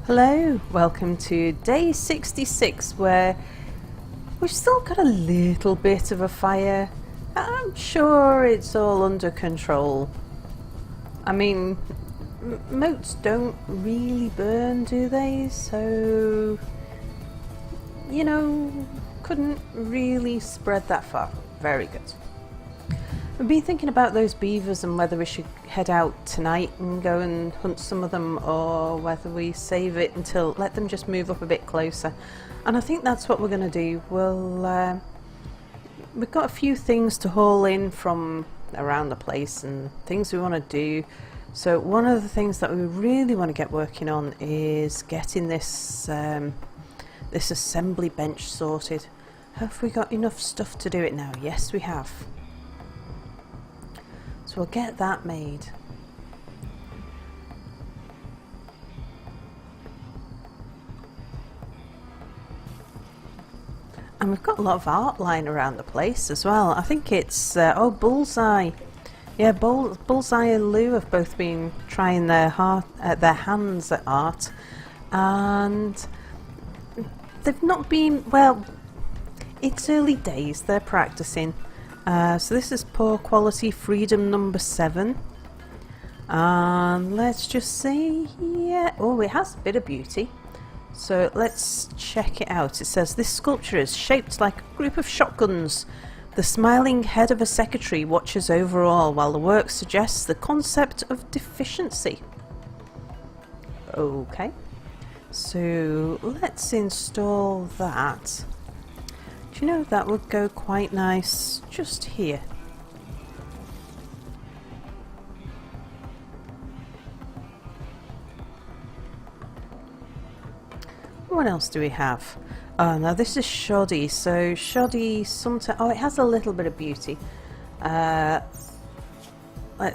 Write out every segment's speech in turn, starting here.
Hello, welcome to day 66 where we've still got a little bit of a fire. I'm sure it's all under control. I mean, moats don't really burn, do they? So, you know, couldn't really spread that far. Very good. I've been thinking about those beavers and whether we should head out tonight and go and hunt some of them, or whether we save it until let them just move up a bit closer. And I think that's what we're going to do. We've got a few things to haul in from around the place and things we want to do. So one of the things that we really want to get working on is getting this this assembly bench sorted. Have we got enough stuff to do it now? Yes, we have. So we'll get that made. And we've got a lot of art lying around the place as well. I think it's, oh, Bullseye. Yeah, Bullseye and Lou have both been trying their hands at art. And they've not been, well, it's early days, they're practicing. So this is poor quality Freedom number 7. And let's just see, yeah, oh, it has a bit of beauty. So let's check it out. It says, this sculpture is shaped like a group of shotguns. The smiling head of a secretary watches over all, while the work suggests the concept of deficiency. Okay, so let's install that. Do you know that would go quite nice just here? What else do we have? Oh, now this is shoddy. So shoddy sometimes. Oh, it has a little bit of beauty.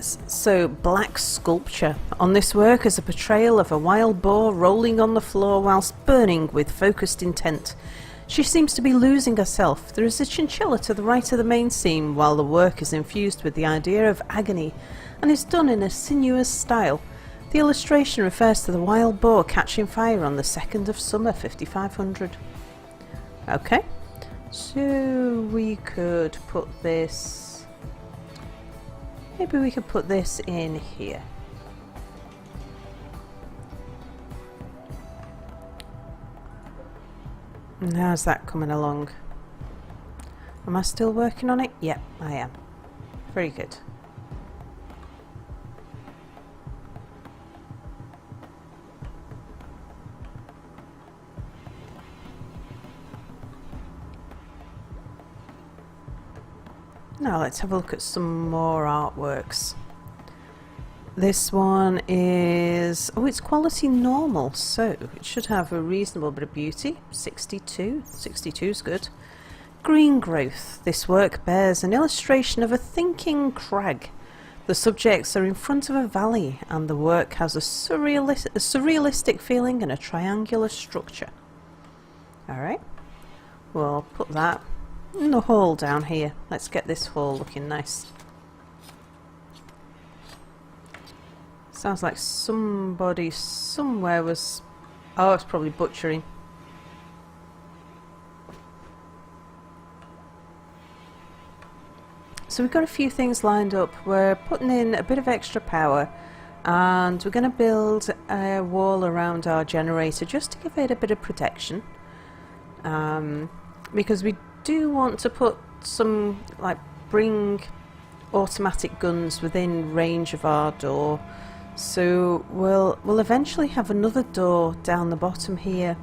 So black sculpture. On this work is a portrayal of a wild boar rolling on the floor whilst burning with focused intent. She seems to be losing herself. There is a chinchilla to the right of the main scene, while the work is infused with the idea of agony and is done in a sinuous style. The illustration refers to the wild boar catching fire on the 2nd of summer 5500. Okay, so we could put this, maybe we could put this in here. And how's that coming along? Am I still working on it? Yep, I am. Very good. Now let's have a look at some more artworks. This one is, oh, it's quality normal, so it should have a reasonable bit of beauty. 62. 62 is good. Green growth. This work bears an illustration of a thinking crag. The subjects are in front of a valley, and the work has a surrealistic feeling and a triangular structure. Alright, we'll put that in the hall down here. Let's get this hall looking nice. Sounds like somebody somewhere was... oh, it's probably butchering. So we've got a few things lined up. We're putting in a bit of extra power, and we're going to build a wall around our generator just to give it a bit of protection. Because we do want to put some, like, bring automatic guns within range of our door. So we'll eventually have another door down the bottom here.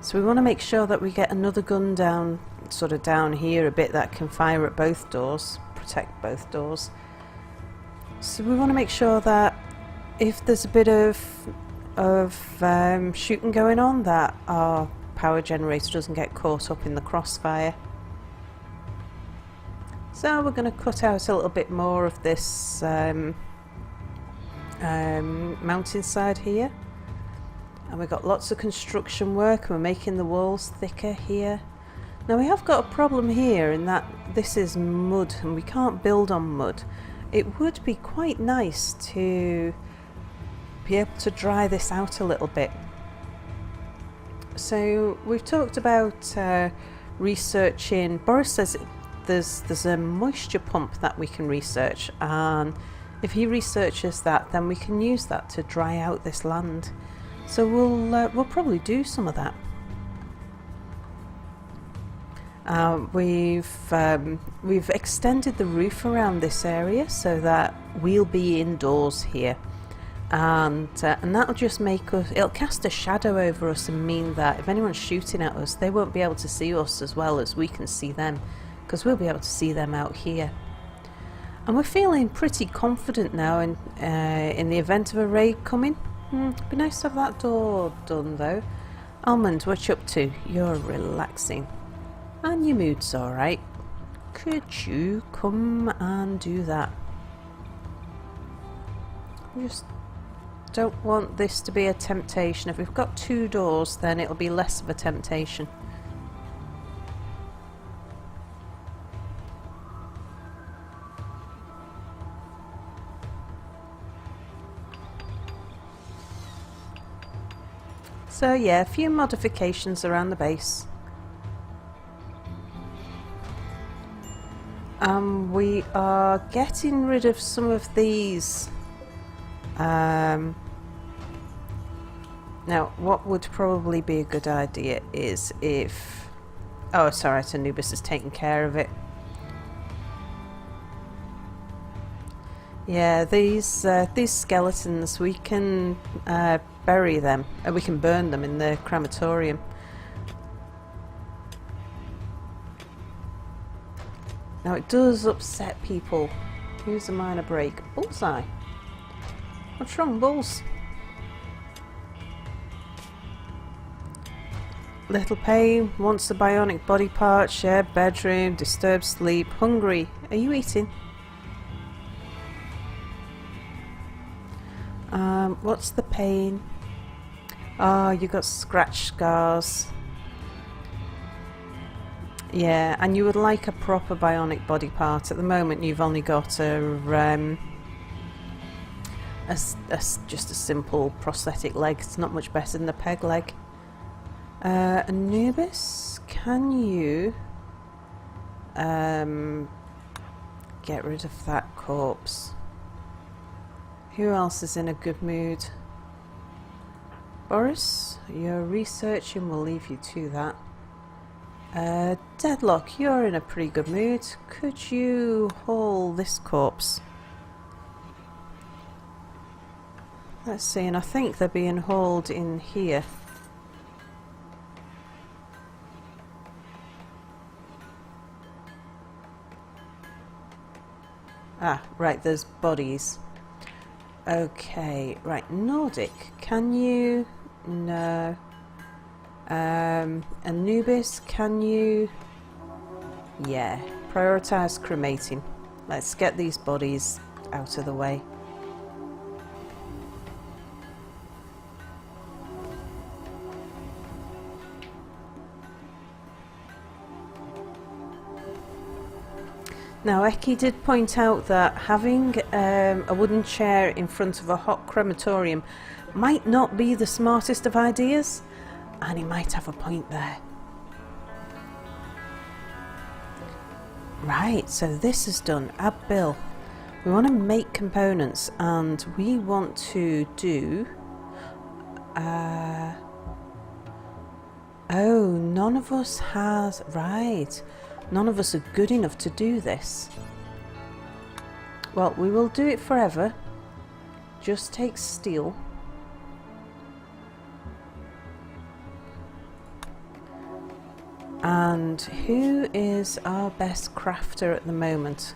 So we want to make sure that we get another gun down, sort of down here a bit, that can fire at both doors, protect both doors. So we want to make sure that if there's a bit of shooting going on, that our power generator doesn't get caught up in the crossfire. So we're going to cut out a little bit more of this mountainside here, and we've got lots of construction work. We're making the walls thicker here. Now we have got a problem here in that this is mud and we can't build on mud. It would be quite nice to be able to dry this out a little bit. So we've talked about researching. Boris says there's a moisture pump that we can research, and if he researches that, then we can use that to dry out this land. So we'll probably do some of that. We've extended the roof around this area so that we'll be indoors here, and that'll just make us. It'll cast a shadow over us and mean that if anyone's shooting at us, they won't be able to see us as well as we can see them, because we'll be able to see them out here. And we're feeling pretty confident now in the event of a raid coming. It'd be nice to have that door done though. Almond, what you up to? You're relaxing. And your mood's alright. Could you come and do that? I just don't want this to be a temptation. If we've got 2 doors, then it'll be less of a temptation. So yeah, a few modifications around the base. We are getting rid of some of these. Now, what would probably be a good idea is if... Oh, it's alright, Anubis is taking care of it. Yeah, these skeletons, we can bury them. We can burn them in the crematorium. Now it does upset people. Use a minor break. Bullseye. What's wrong, Bulls? Little pain, wants the bionic body part, shared bedroom, disturbed sleep, hungry. Are you eating? What's the pain? Oh, you got scratch scars. Yeah, and you would like a proper bionic body part. At the moment you've only got just a simple prosthetic leg. It's not much better than a peg leg. Anubis, can you get rid of that corpse? Who else is in a good mood? Boris, your researching will leave you to that. Deadlock, you're in a pretty good mood. Could you haul this corpse? Let's see, and I think they're being hauled in here. Ah, right, there's bodies. Okay, right, Nordic, can you... No. Anubis, can you... Yeah, prioritise cremating. Let's get these bodies out of the way. Now, Ecky did point out that having a wooden chair in front of a hot crematorium might not be the smartest of ideas, and he might have a point there. Right, so this is done. Add bill. We want to make components, and we want to do... oh, none of us has... Right. None of us are good enough to do this. Well, we will do it forever. Just take steel. And who is our best crafter at the moment?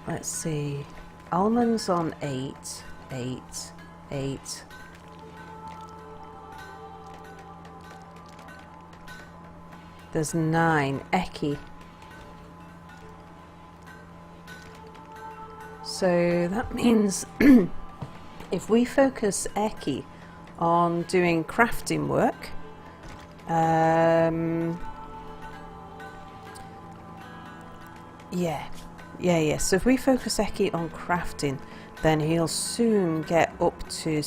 Let's see. Almonds on 8, 8, 8. There's 9. Ecky. So that means if we focus Ecky on doing crafting work, yeah. So if we focus Ecky on crafting, then he'll soon get up to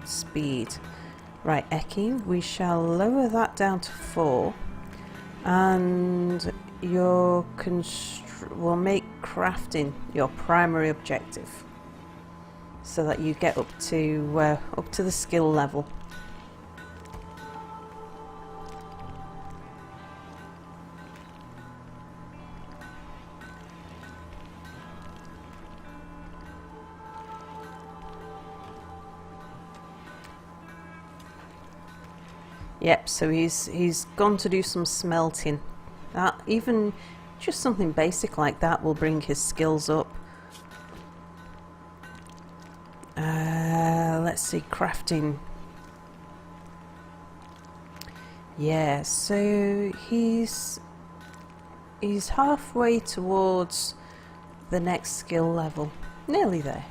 speed. Right, Ecky, we shall lower that down to 4, and we'll make crafting your primary objective, so that you get up to the skill level. Yep, so he's gone to do some smelting. That, even just something basic like that, will bring his skills up. Let's see, crafting. Yeah, so he's halfway towards the next skill level. Nearly there.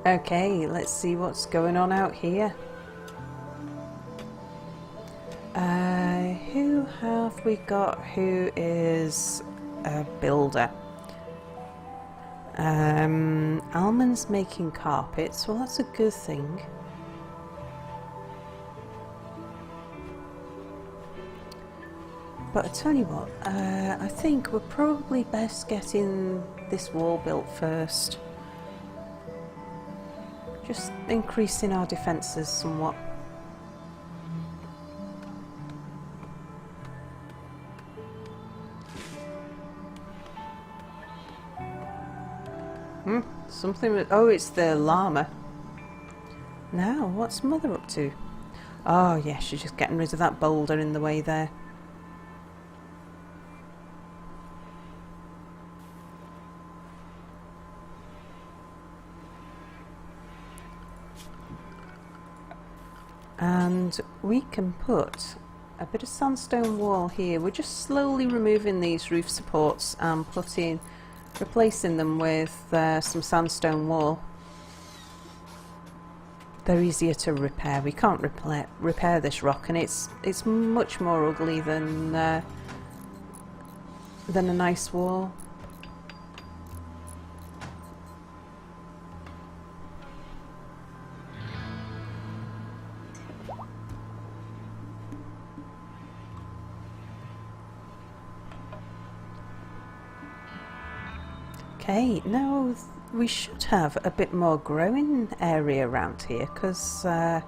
Okay, let's see what's going on out here. Who have we got who is a builder? Almond's making carpets. Well, that's a good thing. But I tell you what, I think we're probably best getting this wall built first. Just increasing our defences somewhat. Something with... Oh, it's the llama. Now, what's Mother up to? Oh, yeah, she's just getting rid of that boulder in the way there. And we can put a bit of sandstone wall here. We're just slowly removing these roof supports and replacing them with some sandstone wall. They're easier to repair. We can't repair this rock, and it's much more ugly than a nice wall. Okay, now we should have a bit more growing area around here, because the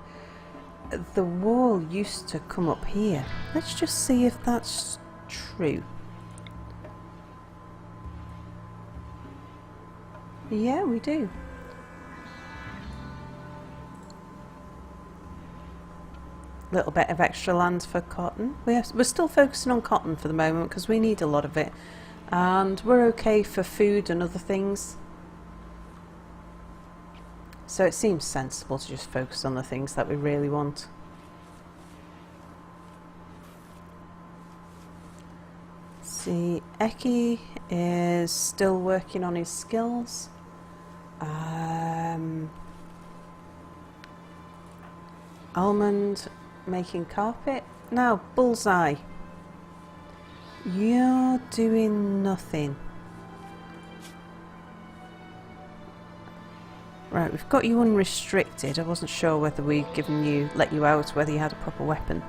wall used to come up here. Let's just see if that's true. Yeah, we do. Little bit of extra land for cotton. We're still focusing on cotton for the moment because we need a lot of it. And we're okay for food and other things. So it seems sensible to just focus on the things that we really want. See, Ecky is still working on his skills. Almond making carpet. Now, Bullseye. You're doing nothing. Right, we've got you unrestricted. I wasn't sure whether we'd let you out, whether you had a proper weapon.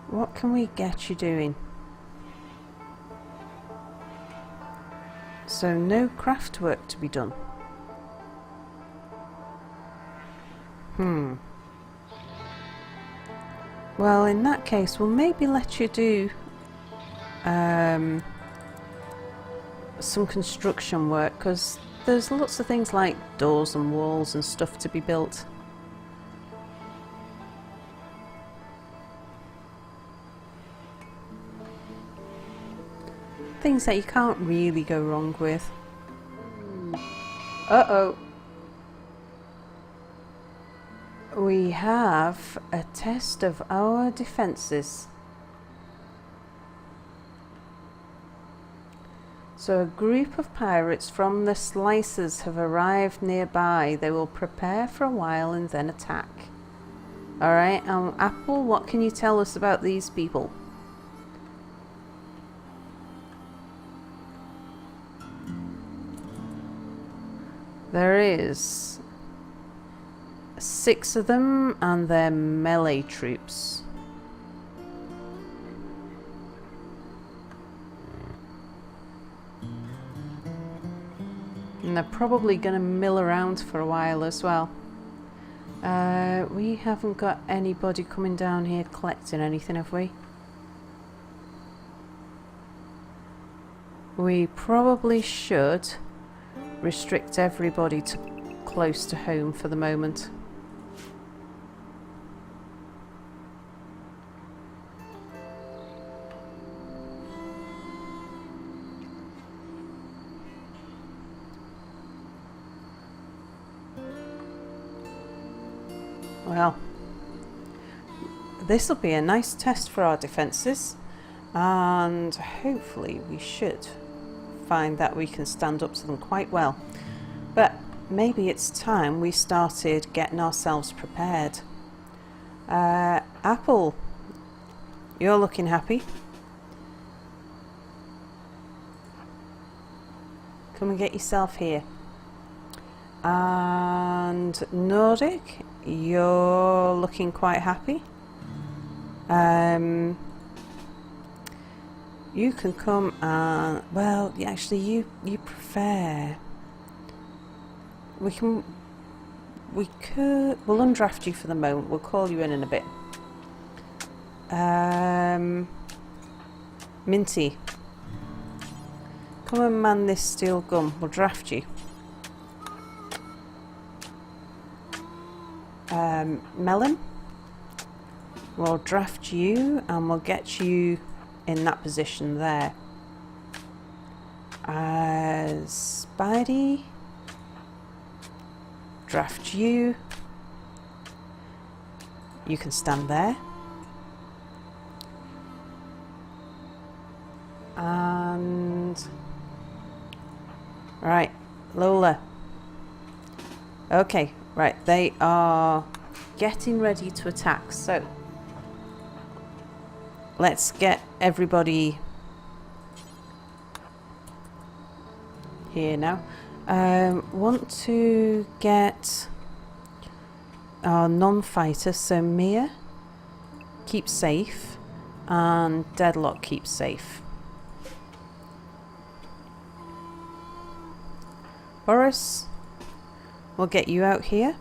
What can we get you doing? So no craft work to be done. Well, in that case, we'll maybe let you do some construction work, because there's lots of things like doors and walls and stuff to be built. Things that you can't really go wrong with. Uh-oh. We have a test of our defences. So a group of pirates from the Slicers have arrived nearby. They will prepare for a while and then attack. Alright, Apple, what can you tell us about these people? There is 6 of them and they're melee troops. And they're probably going to mill around for a while as well. We haven't got anybody coming down here collecting anything, have we? We probably should restrict everybody to close to home for the moment. Well, this will be a nice test for our defences, and hopefully we should find that we can stand up to them quite well. But maybe it's time we started getting ourselves prepared. Apple, you're looking happy. Come and get yourself here. And Nordic, you're looking quite happy. You can come and, well, actually you prefer. We'll undraft you for the moment. We'll call you in a bit. Minty, come and man this steel gun. We'll draft you. Melon, we'll draft you and we'll get you in that position there. Spidey, draft you. You can stand there. And right, Lola. Okay, right, they are getting ready to attack, so let's get everybody here now. Want to get our non-fighter, so Mia, keep safe, and Deadlock, keep safe. Boris, we'll get you out here.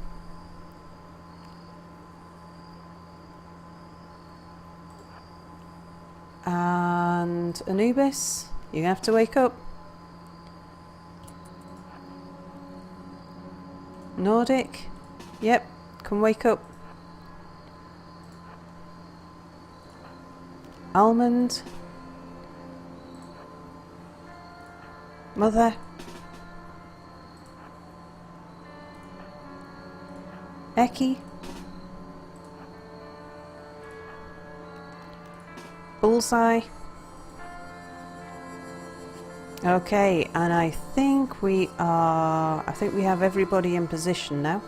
And Anubis, you have to wake up. Nordic, yep, come wake up. Almond, Mother, Ecky, Bullseye. Okay, and I think we have everybody in position now.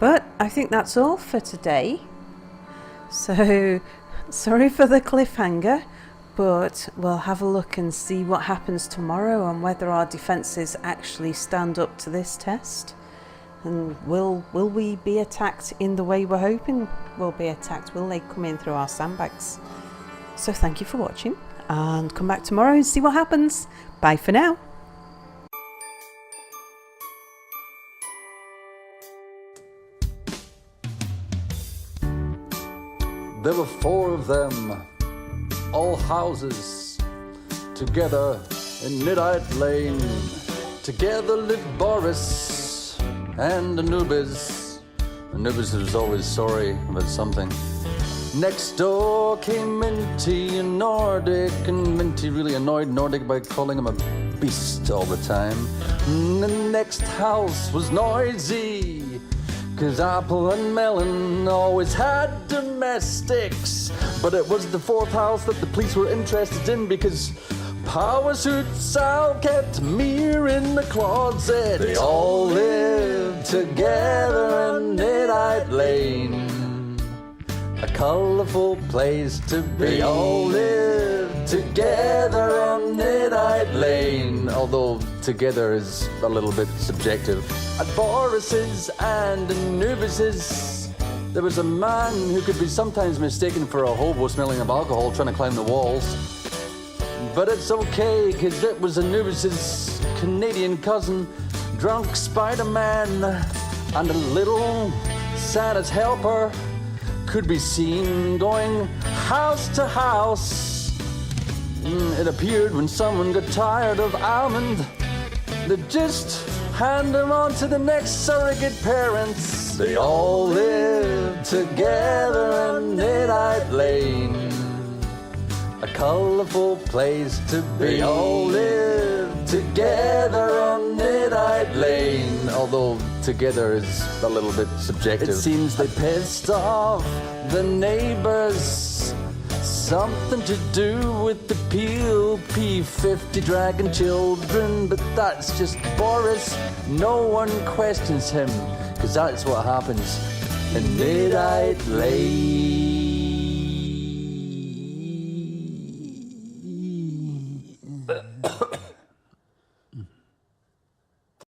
But I think that's all for today. So, sorry for the cliffhanger, but we'll have a look and see what happens tomorrow and whether our defences actually stand up to this test. And will we be attacked in the way we're hoping we'll be attacked? Will they come in through our sandbags? So thank you for watching, and come back tomorrow and see what happens. Bye for now. There were 4 of them, all houses, together in Niddite Lane. Together lived Boris and Anubis. Anubis was always sorry about something. Next door came Minty and Nordic, and Minty really annoyed Nordic by calling him a beast all the time. And the next house was noisy, 'cause Apple and Melon always had domestics. But it was the 4th house that the police were interested in, because power suits all kept mirror in the closet. They all lived together in Niddite Lane, a colourful place to be. They all lived together in Niddite Lane, although together is a little bit subjective. At Boris's and Anubis's, there was a man who could be sometimes mistaken for a hobo smelling of alcohol trying to climb the walls. But it's okay, cause it was Anubis's Canadian cousin, drunk Spider-Man, and a little Santa's helper could be seen going house to house. It appeared when someone got tired of almond, they'd just hand them on to the next surrogate parents. They all lived together in Niddite Lane, a colourful place to be. They all lived together in Niddite Lane, although together is a little bit subjective. It seems they pissed off the neighbours, something to do with the P50 dragon children, but that's just Boris. No one questions him, because that's what happens in Niddite Lane.